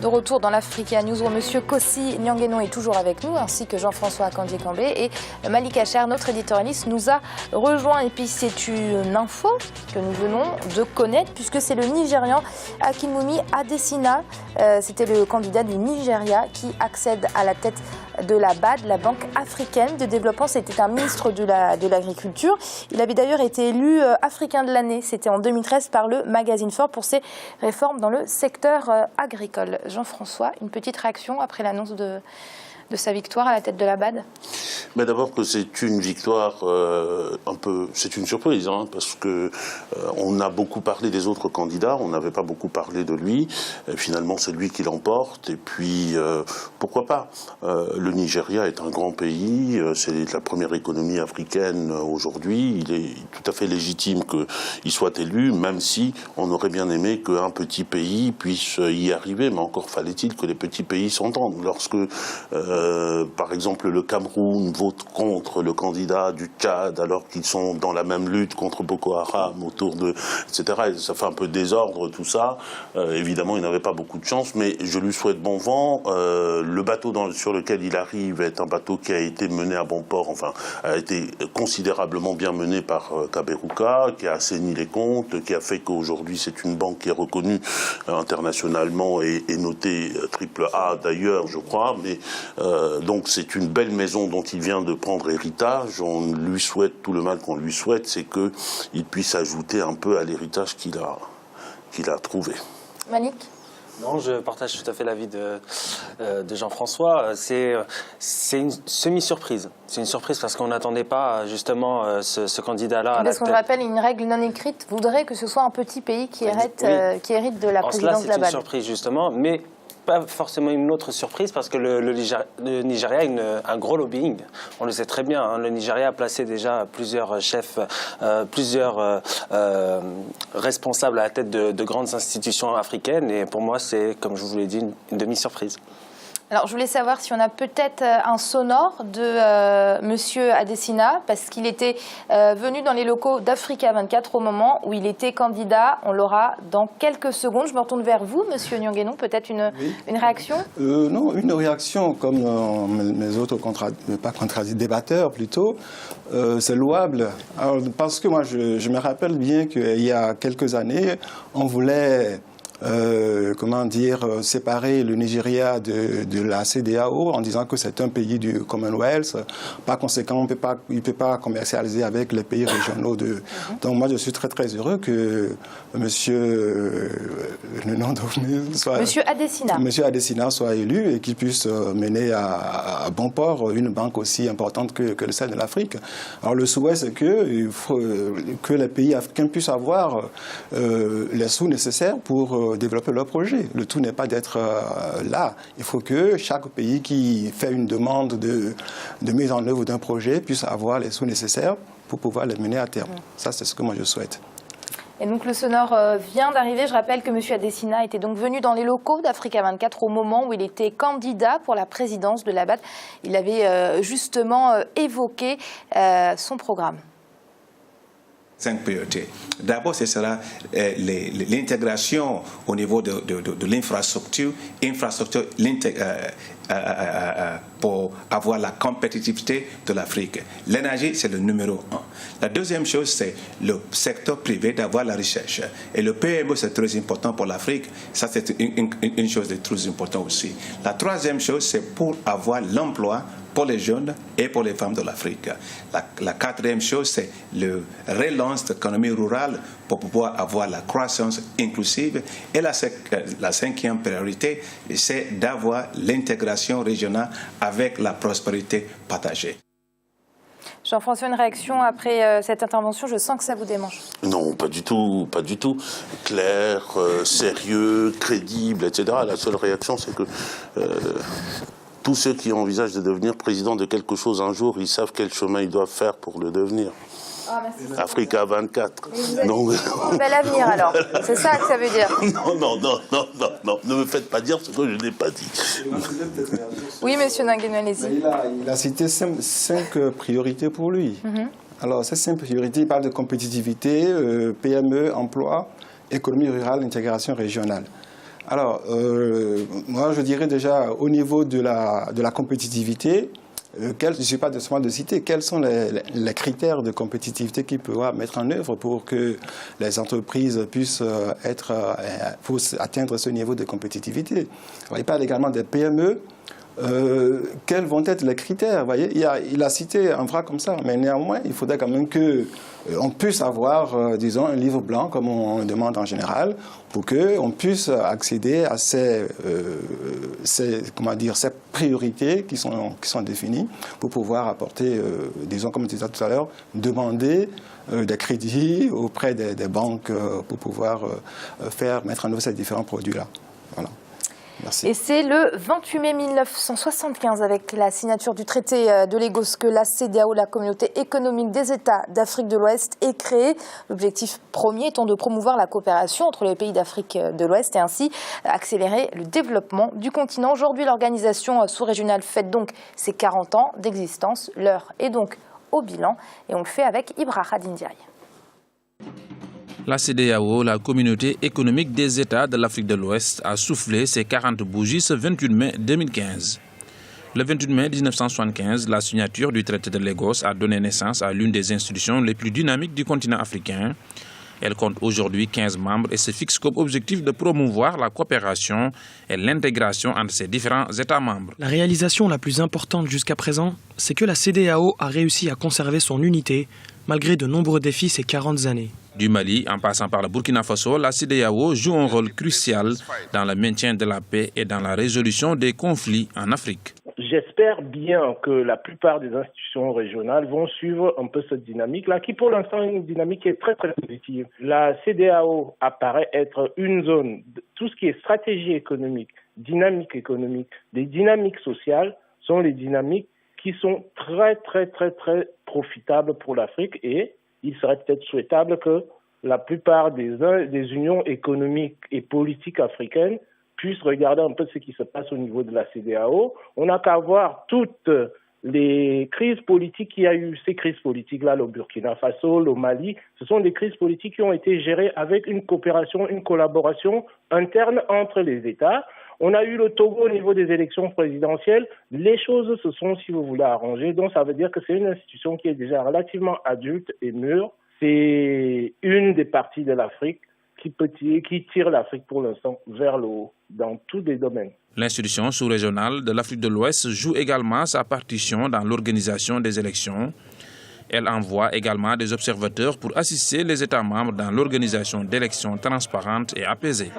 De retour dans l'Africa Newsroom, Monsieur Kossi Nyangeno est toujours avec nous, ainsi que Jean-François Kandji-Kambé. Et Malik Hacher, notre éditorialiste, nous a rejoint. Et puis c'est une info que nous venons de connaître, puisque c'est le Nigérian Akinwumi Adesina. C'était le candidat du Nigeria qui accède à la tête de la BAD, la Banque africaine de développement. C'était un ministre de l'Agriculture. Il avait d'ailleurs été élu Africain de l'année. C'était en 2013 par le magazine Forbes pour ses réformes dans le secteur agricole. Jean-François, une petite réaction après l'annonce de sa victoire à la tête de la BAD? Mais d'abord que c'est une victoire c'est une surprise, hein, parce que on a beaucoup parlé des autres candidats, on n'avait pas beaucoup parlé de lui. Et finalement, c'est lui qui l'emporte. Et puis, pourquoi pas? Le Nigeria est un grand pays, c'est la première économie africaine aujourd'hui. Il est tout à fait légitime qu'il soit élu, même si on aurait bien aimé qu'un petit pays puisse y arriver. Mais encore fallait-il que les petits pays s'entendent. Lorsque par exemple, le Cameroun vote contre le candidat du Tchad alors qu'ils sont dans la même lutte contre Boko Haram autour de, etc. Et ça fait un peu désordre tout ça. Évidemment, il n'avait pas beaucoup de chance, mais je lui souhaite bon vent. Le bateau sur lequel il arrive est un bateau qui a été mené à bon port, enfin, a été considérablement bien mené par Kaberuka, qui a assaini les comptes, qui a fait qu'aujourd'hui c'est une banque qui est reconnue internationalement et notée AAA d'ailleurs, je crois, mais donc c'est une belle maison dont il vient de prendre héritage. On lui souhaite, tout le mal qu'on lui souhaite, c'est qu'il puisse ajouter un peu à l'héritage qu'il a trouvé. Malik? Non, je partage tout à fait l'avis de Jean-François. C'est une semi-surprise. C'est une surprise parce qu'on n'attendait pas justement ce candidat-là. Parce qu'on le rappelle, une règle non écrite voudrait que ce soit un petit pays qui hérite de la présidence de la BAD. C'est une surprise justement, mais pas forcément une autre surprise parce que le Nigeria a un gros lobbying. On le sait très bien. Hein, le Nigeria a placé déjà plusieurs chefs, plusieurs responsables à la tête de grandes institutions africaines. Et pour moi, c'est, comme je vous l'ai dit, une demi-surprise. Alors, je voulais savoir si on a peut-être un sonore de Monsieur Adesina, parce qu'il était venu dans les locaux d'Africa 24 au moment où il était candidat. On l'aura dans quelques secondes. Je me retourne vers vous, Monsieur Nyangeno. Peut-être une réaction? Non, une réaction comme mes autres débatteurs plutôt. C'est louable. Alors, parce que moi, je me rappelle bien qu'il y a quelques années, on voulait séparer le Nigeria de la CEDEAO en disant que c'est un pays du Commonwealth. Par conséquent, il ne peut pas commercialiser avec les pays régionaux. Donc moi, je suis très très heureux que Monsieur Adesina soit élu et qu'il puisse mener à bon port une banque aussi importante que celle de l'Afrique. Alors le souhait, c'est que les pays africains puissent avoir les sous nécessaires pour développer leur projet. Le tout n'est pas d'être là. Il faut que chaque pays qui fait une demande de mise en œuvre d'un projet puisse avoir les sous nécessaires pour pouvoir les mener à terme. Ça, c'est ce que moi je souhaite. Et donc le sonore vient d'arriver. Je rappelle que M. Adesina était donc venu dans les locaux d'Africa 24 au moment où il était candidat pour la présidence de la BAD. Il avait justement évoqué son programme. 5 priorités. D'abord, ce sera l'intégration au niveau de l'infrastructure, pour avoir la compétitivité de l'Afrique. L'énergie, c'est le numéro 1. La deuxième chose, c'est le secteur privé d'avoir la recherche. Et le PME, c'est très important pour l'Afrique. Ça, c'est une chose de très importante aussi. La troisième chose, c'est pour avoir l'emploi pour les jeunes et pour les femmes de l'Afrique. La quatrième chose, c'est le relance de l'économie rurale pour pouvoir avoir la croissance inclusive. Et la cinquième priorité, c'est d'avoir l'intégration régionale avec la prospérité partagée. Jean-François, une réaction après cette intervention? Je sens que ça vous démange. Non, pas du tout, pas du tout. Clair, sérieux, crédible, etc. La seule réaction, c'est que tous ceux qui envisagent de devenir président de quelque chose un jour, ils savent quel chemin ils doivent faire pour le devenir. Ah, merci. Africa 24. Donc, un bel avenir alors, c'est ça que ça veut dire. Non, ne me faites pas dire ce que je n'ai pas dit. Oui, monsieur Nyangeno, allez-y. Il a cité 5 priorités pour lui. Alors, ces 5 priorités, il parle de compétitivité, PME, emploi, économie rurale, intégration régionale. Alors, moi, je dirais déjà, au niveau de la compétitivité, je ne suis pas seulement de citer, quels sont les critères de compétitivité qu'il peut mettre en œuvre pour que les entreprises puissent atteindre ce niveau de compétitivité. Alors, il parle également des PME. Quels vont être les critères? Vous voyez, il a cité un bras comme ça, mais néanmoins, il faudrait quand même qu'on puisse avoir, disons, un livre blanc, comme on demande en général, pour qu'on puisse accéder à ces priorités qui sont définies pour pouvoir apporter, disons, comme je disais tout à l'heure, demander des crédits auprès des banques pour pouvoir mettre en œuvre ces différents produits-là. Voilà. Merci. Et c'est le 28 mai 1975, avec la signature du traité de Lagos, que la CEDEAO, la Communauté économique des États d'Afrique de l'Ouest, est créée. L'objectif premier étant de promouvoir la coopération entre les pays d'Afrique de l'Ouest et ainsi accélérer le développement du continent. Aujourd'hui, l'organisation sous-régionale fête donc ses 40 ans d'existence. L'heure est donc au bilan et on le fait avec Ibrahima Dindiaye. La CEDEAO, la Communauté économique des États de l'Afrique de l'Ouest, a soufflé ses 40 bougies ce 28 mai 2015. Le 28 mai 1975, la signature du traité de Lagos a donné naissance à l'une des institutions les plus dynamiques du continent africain. Elle compte aujourd'hui 15 membres et se fixe comme objectif de promouvoir la coopération et l'intégration entre ses différents États membres. La réalisation la plus importante jusqu'à présent, c'est que la CEDEAO a réussi à conserver son unité malgré de nombreux défis ces 40 années. Du Mali, en passant par le Burkina Faso, la CEDEAO joue un rôle crucial dans le maintien de la paix et dans la résolution des conflits en Afrique. J'espère bien que la plupart des institutions régionales vont suivre un peu cette dynamique-là, qui pour l'instant est une dynamique qui est très très positive. La CEDEAO apparaît être une zone, tout ce qui est stratégie économique, dynamique économique, des dynamiques sociales sont les dynamiques qui sont très très très très profitables pour l'Afrique, et il serait peut-être souhaitable que la plupart des unions économiques et politiques africaines puissent regarder un peu ce qui se passe au niveau de la CEDEAO. On n'a qu'à voir toutes les crises politiques qu'il y a eu, ces crises politiques-là, le Burkina Faso, le Mali, ce sont des crises politiques qui ont été gérées avec une coopération, une collaboration interne entre les États. On a eu le Togo au niveau des élections présidentielles. Les choses se sont, si vous voulez, arrangées. Donc, ça veut dire que c'est une institution qui est déjà relativement adulte et mûre. C'est une des parties de l'Afrique qui tire l'Afrique pour l'instant vers le haut, dans tous les domaines. L'institution sous-régionale de l'Afrique de l'Ouest joue également sa partition dans l'organisation des élections. Elle envoie également des observateurs pour assister les États membres dans l'organisation d'élections transparentes et apaisées.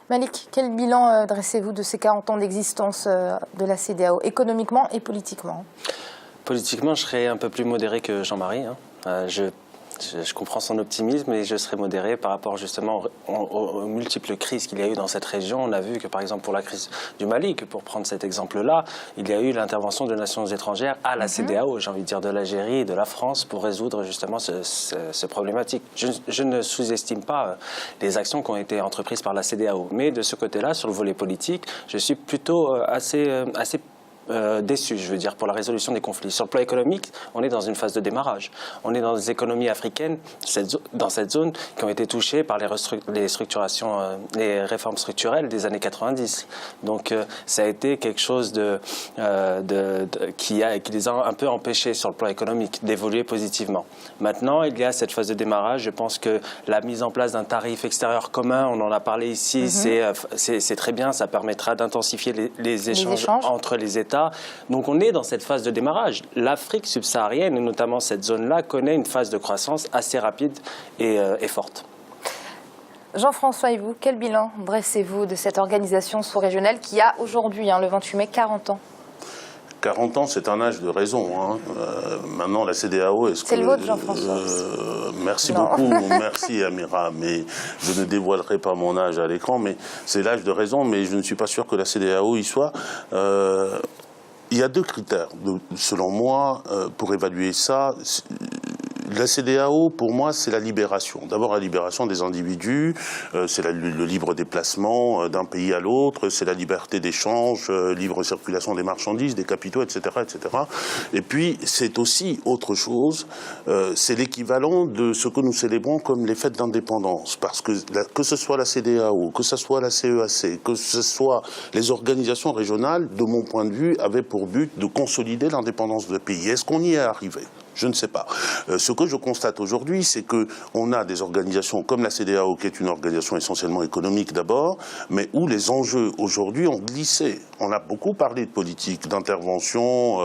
Malik, quel bilan dressez-vous de ces 40 ans d'existence de la CEDEAO, économiquement et politiquement? Politiquement, je serais un peu plus modéré que Jean-Marie. Je comprends son optimisme et je serais modéré par rapport justement aux multiples crises qu'il y a eu dans cette région. On a vu que par exemple pour la crise du Mali, que pour prendre cet exemple-là, il y a eu l'intervention de nations étrangères à la CEDEAO, j'ai envie de dire de l'Algérie et de la France, pour résoudre justement ce problématique. Je ne sous-estime pas les actions qui ont été entreprises par la CEDEAO, mais de ce côté-là, sur le volet politique, je suis plutôt assez déçu, je veux dire, pour la résolution des conflits. Sur le plan économique, on est dans une phase de démarrage. On est dans des économies africaines, dans cette zone, qui ont été touchées par les structurations, les réformes structurelles des années 90. Donc, ça a été quelque chose qui les a un peu empêchés sur le plan économique d'évoluer positivement. Maintenant, il y a cette phase de démarrage. Je pense que la mise en place d'un tarif extérieur commun, on en a parlé ici, c'est très bien. Ça permettra d'intensifier les échanges entre les États. Donc on est dans cette phase de démarrage. L'Afrique subsaharienne, et notamment cette zone-là, connaît une phase de croissance assez rapide et forte. Jean-François, et vous, quel bilan dressez-vous de cette organisation sous-régionale qui a aujourd'hui, le 28 mai, 40 ans? 40 ans, c'est un âge de raison. Maintenant, la CEDEAO... C'est le vôtre, Jean-François. Merci beaucoup, merci Amira, mais je ne dévoilerai pas mon âge à l'écran, mais c'est l'âge de raison, mais je ne suis pas sûr que la CEDEAO y soit. Il y a deux critères, selon moi, pour évaluer ça. La CEDEAO, pour moi, c'est la libération. D'abord, la libération des individus, c'est le libre déplacement d'un pays à l'autre, c'est la liberté d'échange, libre circulation des marchandises, des capitaux, etc., etc. Et puis, c'est aussi autre chose, c'est l'équivalent de ce que nous célébrons comme les fêtes d'indépendance. Parce que ce soit la CEDEAO, que ce soit la CEAC, que ce soit les organisations régionales, de mon point de vue, avaient pour but de consolider l'indépendance du pays. Est-ce qu'on y est arrivé ? Je ne sais pas. Ce que je constate aujourd'hui, c'est qu'on a des organisations comme la CEDEAO, qui est une organisation essentiellement économique d'abord, mais où les enjeux aujourd'hui ont glissé. On a beaucoup parlé de politique, d'intervention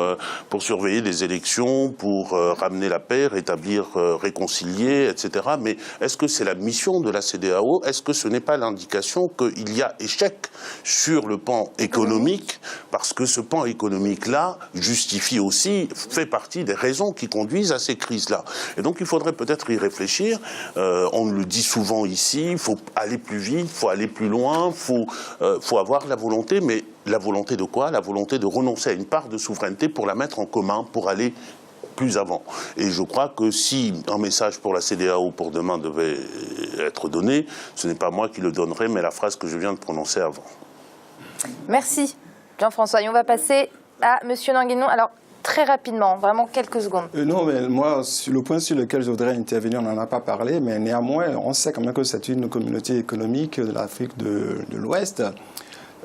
pour surveiller les élections, pour ramener la paix, rétablir, réconcilier, etc. Mais est-ce que c'est la mission de la CEDEAO? Est-ce que ce n'est pas l'indication qu'il y a échec sur le pan économique? Parce que ce pan économique-là justifie aussi, fait partie des raisons qui conduisent à ces crises-là. Et donc il faudrait peut-être y réfléchir. On le dit souvent ici, il faut aller plus vite, il faut aller plus loin, il faut avoir la volonté, mais la volonté de quoi? La volonté de renoncer à une part de souveraineté pour la mettre en commun, pour aller plus avant. Et je crois que si un message pour la CEDEAO pour demain devait être donné, ce n'est pas moi qui le donnerai, mais la phrase que je viens de prononcer avant. Merci Jean-François. Et on va passer à M. Nanguénon. Alors, très rapidement, vraiment quelques secondes. Non, mais moi, le point sur lequel je voudrais intervenir, on n'en a pas parlé, mais néanmoins, on sait quand même que c'est une communauté économique de l'Afrique de l'Ouest.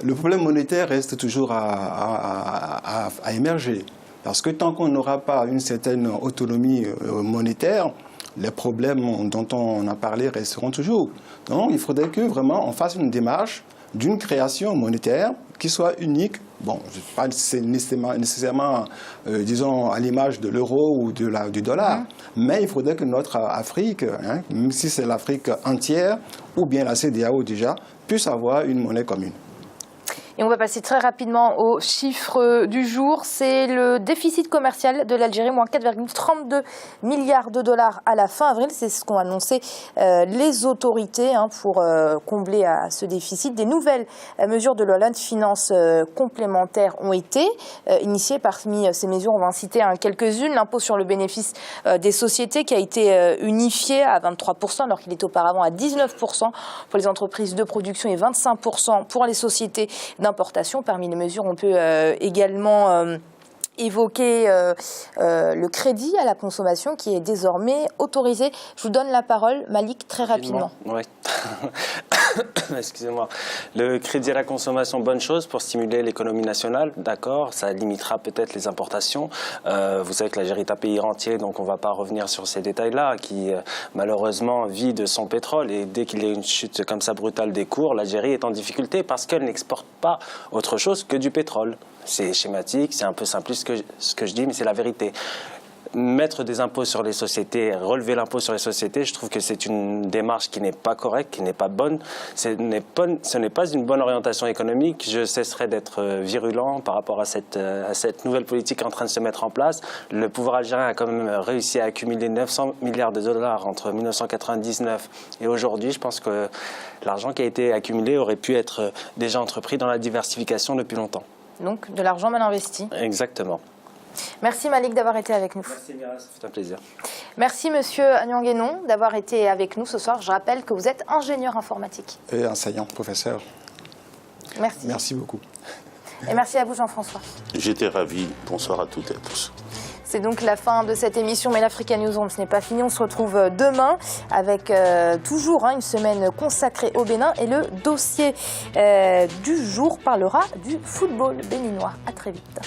Le problème monétaire reste toujours à émerger. Parce que tant qu'on n'aura pas une certaine autonomie monétaire, les problèmes dont on a parlé resteront toujours. Donc, il faudrait que vraiment on fasse une démarche d'une création monétaire qui soit unique. Bon, je ne sais pas si c'est nécessairement, disons, à l'image de l'euro ou du dollar, mais il faudrait que notre Afrique, même si c'est l'Afrique entière, ou bien la CEDEAO déjà, puisse avoir une monnaie commune. Et on va passer très rapidement aux chiffres du jour. C'est le déficit commercial de l'Algérie, moins 4,32 milliards de dollars à la fin avril. C'est ce qu'ont annoncé les autorités pour combler à ce déficit. Des nouvelles mesures de la loi de finances complémentaires ont été initiées. Parmi ces mesures, on va en citer quelques-unes. L'impôt sur le bénéfice des sociétés qui a été unifié à 23%, alors qu'il était auparavant à 19% pour les entreprises de production et 25% pour les sociétés d'importation. Parmi les mesures, on peut également évoquer le crédit à la consommation qui est désormais autorisé. Je vous donne la parole, Malik, très rapidement. Oui. Excusez-moi. Le crédit à la consommation, bonne chose pour stimuler l'économie nationale, d'accord. Ça limitera peut-être les importations. Vous savez que l'Algérie est un pays rentier, donc on ne va pas revenir sur ces détails-là, qui malheureusement vit de son pétrole. Et dès qu'il y a une chute comme ça brutale des cours, l'Algérie est en difficulté parce qu'elle n'exporte pas autre chose que du pétrole. C'est schématique, c'est un peu simpliste ce que je dis, mais c'est la vérité. Mettre des impôts sur les sociétés, relever l'impôt sur les sociétés, je trouve que c'est une démarche qui n'est pas correcte, qui n'est pas bonne. Ce n'est pas une bonne orientation économique. Je cesserai d'être virulent par rapport à cette nouvelle politique en train de se mettre en place. Le pouvoir algérien a quand même réussi à accumuler 900 milliards de dollars entre 1999 et aujourd'hui. Je pense que l'argent qui a été accumulé aurait pu être déjà entrepris dans la diversification depuis longtemps. Donc de l'argent mal investi. Exactement. Merci Malik d'avoir été avec nous. Merci Mira, ça fait un plaisir. Merci Monsieur Nanguénon d'avoir été avec nous ce soir. Je rappelle que vous êtes ingénieur informatique. Et enseignant, professeur. Merci. Merci beaucoup. Et merci à vous Jean-François. J'étais ravi. Bonsoir à toutes et à tous. C'est donc la fin de cette émission, mais l'Africa Newsroom, ce n'est pas fini. On se retrouve demain avec toujours une semaine consacrée au Bénin. Et le dossier du jour parlera du football béninois. À très vite.